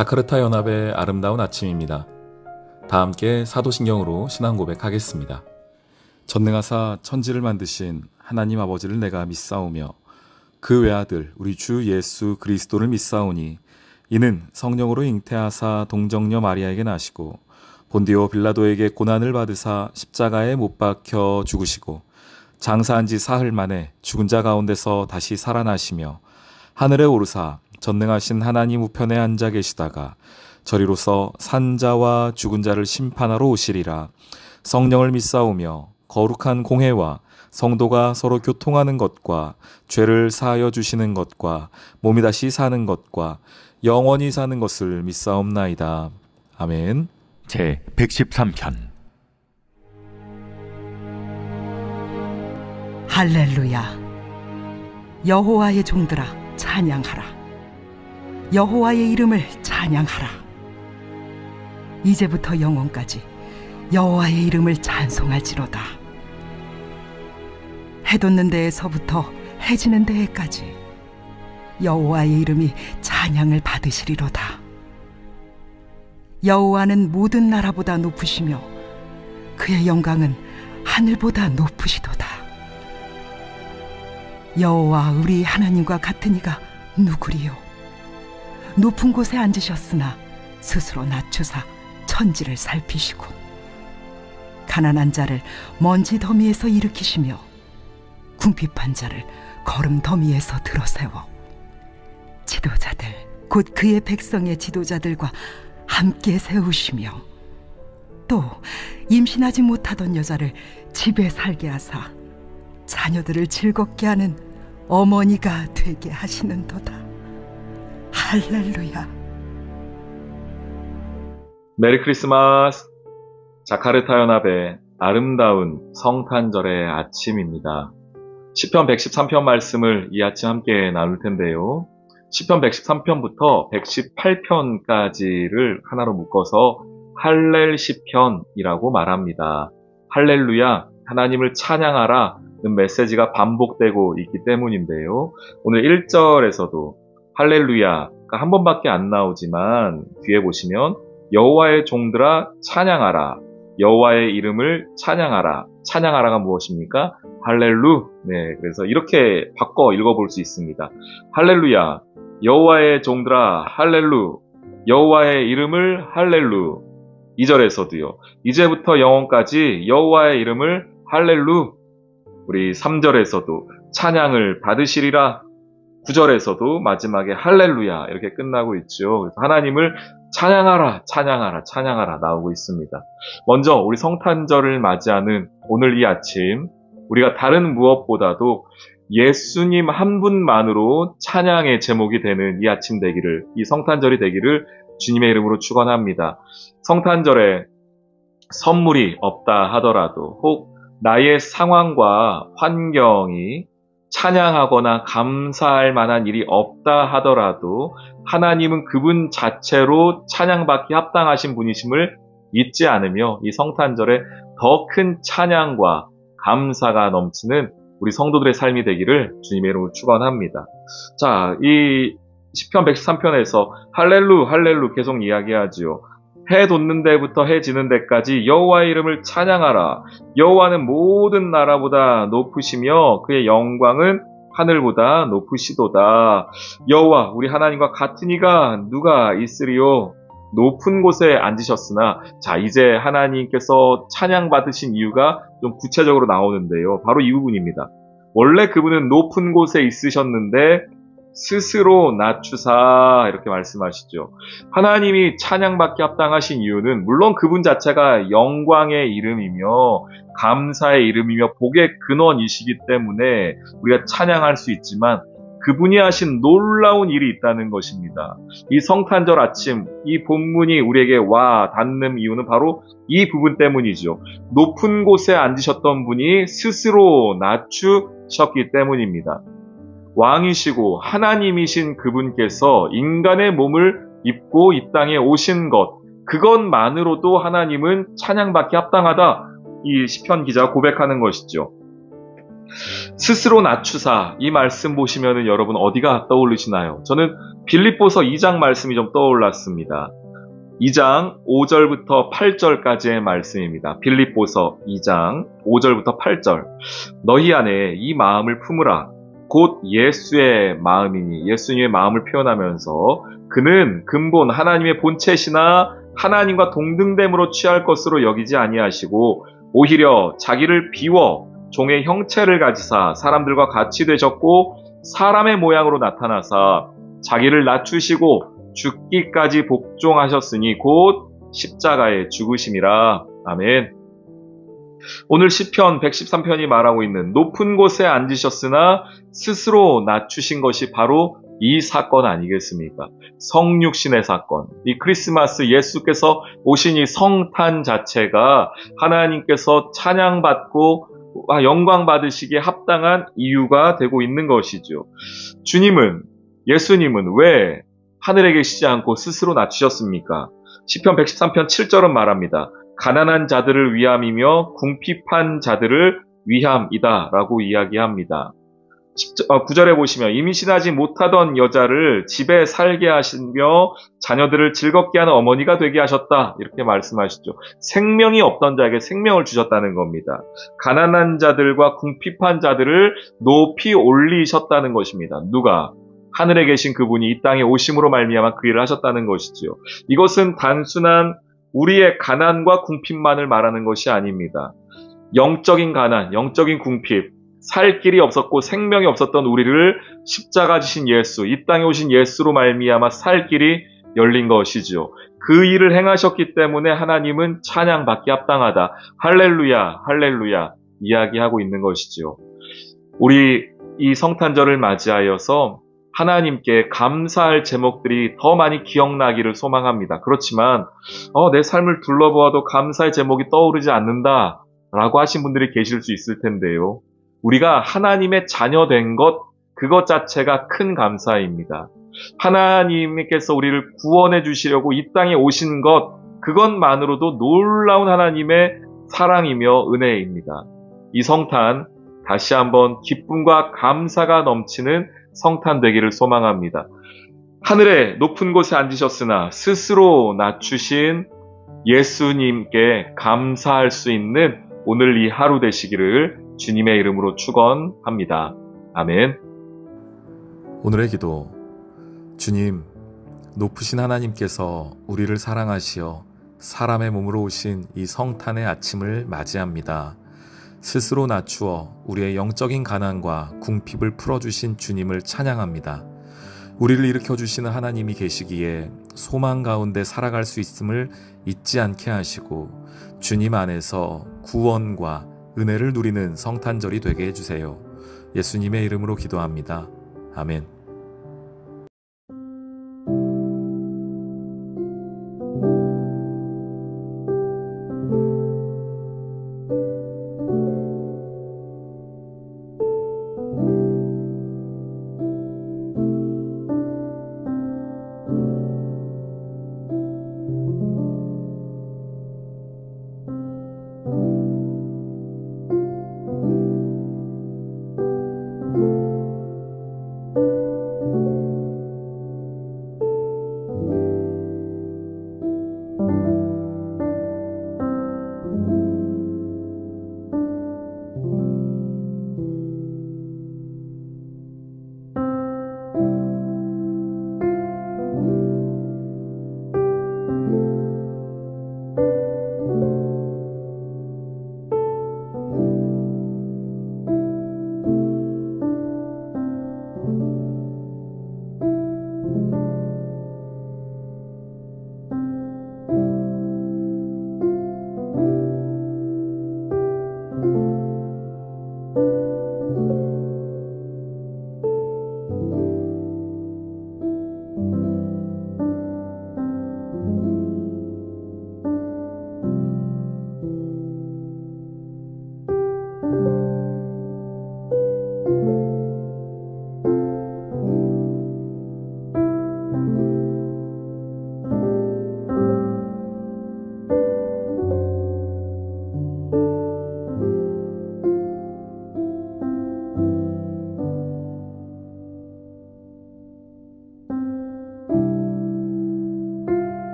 자카르타 연합의 아름다운 아침입니다. 다 함께 사도신경으로 신앙 고백하겠습니다. 전능하사 천지를 만드신 하나님 아버지를 내가 믿사오며 그 외아들 우리 주 예수 그리스도를 믿사오니 이는 성령으로 잉태하사 동정녀 마리아에게 나시고 본디오 빌라도에게 고난을 받으사 십자가에 못 박혀 죽으시고 장사한 지 사흘 만에 죽은 자 가운데서 다시 살아나시며 하늘에 오르사 전능하신 하나님 우편에 앉아 계시다가 저리로서 산자와 죽은 자를 심판하러 오시리라. 성령을 믿사오며 거룩한 공회와 성도가 서로 교통하는 것과 죄를 사하여 주시는 것과 몸이 다시 사는 것과 영원히 사는 것을 믿사옵나이다. 아멘. 제 113편. 할렐루야. 여호와의 종들아 찬양하라. 여호와의 이름을 찬양하라. 이제부터 영원까지 여호와의 이름을 찬송할지로다. 해 돋는 데에서부터 해 지는 데에까지 여호와의 이름이 찬양을 받으시리로다. 여호와는 모든 나라보다 높으시며 그의 영광은 하늘보다 높으시도다. 여호와 우리 하나님과 같은 이가 누구리요? 높은 곳에 앉으셨으나 스스로 낮추사 천지를 살피시고 가난한 자를 먼지 더미에서 일으키시며 궁핍한 자를 거름 더미에서 들어세워 지도자들 곧 그의 백성의 지도자들과 함께 세우시며 또 임신하지 못하던 여자를 집에 살게 하사 자녀들을 즐겁게 하는 어머니가 되게 하시는도다. 할렐루야. 메리 크리스마스. 자카르타 연합의 아름다운 성탄절의 아침입니다. 시편 113편 말씀을 이 아침 함께 나눌 텐데요. 시편 113편부터 118편까지를 하나로 묶어서 할렐 시편이라고 말합니다. 할렐루야, 하나님을 찬양하라 는 메시지가 반복되고 있기 때문인데요. 오늘 1절에서도 할렐루야가 한 번밖에 안 나오지만 뒤에 보시면 여호와의 종들아 찬양하라, 여호와의 이름을 찬양하라. 찬양하라가 무엇입니까? 할렐루. 네, 그래서 이렇게 바꿔 읽어볼 수 있습니다. 할렐루야, 여호와의 종들아 할렐루, 여호와의 이름을 할렐루. 2절에서도요. 이제부터 영원까지 여호와의 이름을 할렐루. 우리 3절에서도 찬양을 받으시리라. 9절에서도 마지막에 할렐루야 이렇게 끝나고 있죠. 그래서 하나님을 찬양하라, 찬양하라, 찬양하라 나오고 있습니다. 먼저 우리 성탄절을 맞이하는 오늘 이 아침, 우리가 다른 무엇보다도 예수님 한 분만으로 찬양의 제목이 되는 이 아침 되기를, 이 성탄절이 되기를 주님의 이름으로 축원합니다. 성탄절에 선물이 없다 하더라도, 혹 나의 상황과 환경이 찬양하거나 감사할 만한 일이 없다 하더라도 하나님은 그분 자체로 찬양받기 합당하신 분이심을 잊지 않으며 이 성탄절에 더 큰 찬양과 감사가 넘치는 우리 성도들의 삶이 되기를 주님의 이름으로 축원합니다. 자, 이 시편 113편에서 할렐루 할렐루 계속 이야기하지요. 해 돋는 데부터 해 지는 데까지 여호와의 이름을 찬양하라. 여호와는 모든 나라보다 높으시며 그의 영광은 하늘보다 높으시도다. 여호와 우리 하나님과 같은 이가 누가 있으리요? 높은 곳에 앉으셨으나, 자, 이제 하나님께서 찬양받으신 이유가 좀 구체적으로 나오는데요. 바로 이 부분입니다. 원래 그분은 높은 곳에 있으셨는데 스스로 낮추사 이렇게 말씀하시죠. 하나님이 찬양받기 합당하신 이유는 물론 그분 자체가 영광의 이름이며 감사의 이름이며 복의 근원이시기 때문에 우리가 찬양할 수 있지만 그분이 하신 놀라운 일이 있다는 것입니다. 이 성탄절 아침, 이 본문이 우리에게 와 닿는 이유는 바로 이 부분 때문이죠. 높은 곳에 앉으셨던 분이 스스로 낮추셨기 때문입니다. 왕이시고 하나님이신 그분께서 인간의 몸을 입고 이 땅에 오신 것, 그것만으로도 하나님은 찬양받기 합당하다. 이 시편 기자가 고백하는 것이죠. 스스로 낮추사, 이 말씀 보시면은 여러분 어디가 떠오르시나요? 저는 빌립보서 2장 말씀이 좀 떠올랐습니다. 2장 5절부터 8절까지의 말씀입니다. 빌립보서 2장 5절부터 8절. 너희 안에 이 마음을 품으라. 곧 예수의 마음이니, 예수님의 마음을 표현하면서 그는 근본 하나님의 본체시나 하나님과 동등됨으로 취할 것으로 여기지 아니하시고 오히려 자기를 비워 종의 형체를 가지사 사람들과 같이 되셨고 사람의 모양으로 나타나사 자기를 낮추시고 죽기까지 복종하셨으니 곧 십자가에 죽으심이라. 아멘. 오늘 시편 113편이 말하고 있는 높은 곳에 앉으셨으나 스스로 낮추신 것이 바로 이 사건 아니겠습니까? 성육신의 사건. 이 크리스마스 예수께서 오신 이 성탄 자체가 하나님께서 찬양받고 영광 받으시기에 합당한 이유가 되고 있는 것이죠. 예수님은 왜 하늘에 계시지 않고 스스로 낮추셨습니까? 시편 113편 7절은 말합니다. 가난한 자들을 위함이며 궁핍한 자들을 위함이다 라고 이야기합니다. 9절에 보시면 임신하지 못하던 여자를 집에 살게 하시며 자녀들을 즐겁게 하는 어머니가 되게 하셨다 이렇게 말씀하시죠. 생명이 없던 자에게 생명을 주셨다는 겁니다. 가난한 자들과 궁핍한 자들을 높이 올리셨다는 것입니다. 누가? 하늘에 계신 그분이 이 땅에 오심으로 말미암아 그 일을 하셨다는 것이지요. 이것은 단순한 우리의 가난과 궁핍만을 말하는 것이 아닙니다. 영적인 가난, 영적인 궁핍, 살 길이 없었고 생명이 없었던 우리를 십자가 지신 예수, 이 땅에 오신 예수로 말미암아 살 길이 열린 것이지요. 그 일을 행하셨기 때문에 하나님은 찬양받기 합당하다. 할렐루야, 할렐루야 이야기하고 있는 것이지요. 우리 이 성탄절을 맞이하여서 하나님께 감사할 제목들이 더 많이 기억나기를 소망합니다. 그렇지만 내 삶을 둘러보아도 감사의 제목이 떠오르지 않는다 라고 하신 분들이 계실 수 있을 텐데요. 우리가 하나님의 자녀된 것, 그것 자체가 큰 감사입니다. 하나님께서 우리를 구원해 주시려고 이 땅에 오신 것, 그것만으로도 놀라운 하나님의 사랑이며 은혜입니다. 이 성탄 다시 한번 기쁨과 감사가 넘치는 성탄 되기를 소망합니다. 하늘의 높은 곳에 앉으셨으나 스스로 낮추신 예수님께 감사할 수 있는 오늘 이 하루 되시기를 주님의 이름으로 축원합니다. 아멘. 오늘의 기도. 주님, 높으신 하나님께서 우리를 사랑하시어 사람의 몸으로 오신 이 성탄의 아침을 맞이합니다. 스스로 낮추어 우리의 영적인 가난과 궁핍을 풀어주신 주님을 찬양합니다. 우리를 일으켜주시는 하나님이 계시기에 소망 가운데 살아갈 수 있음을 잊지 않게 하시고 주님 안에서 구원과 은혜를 누리는 성탄절이 되게 해주세요. 예수님의 이름으로 기도합니다. 아멘.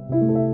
시간입니다.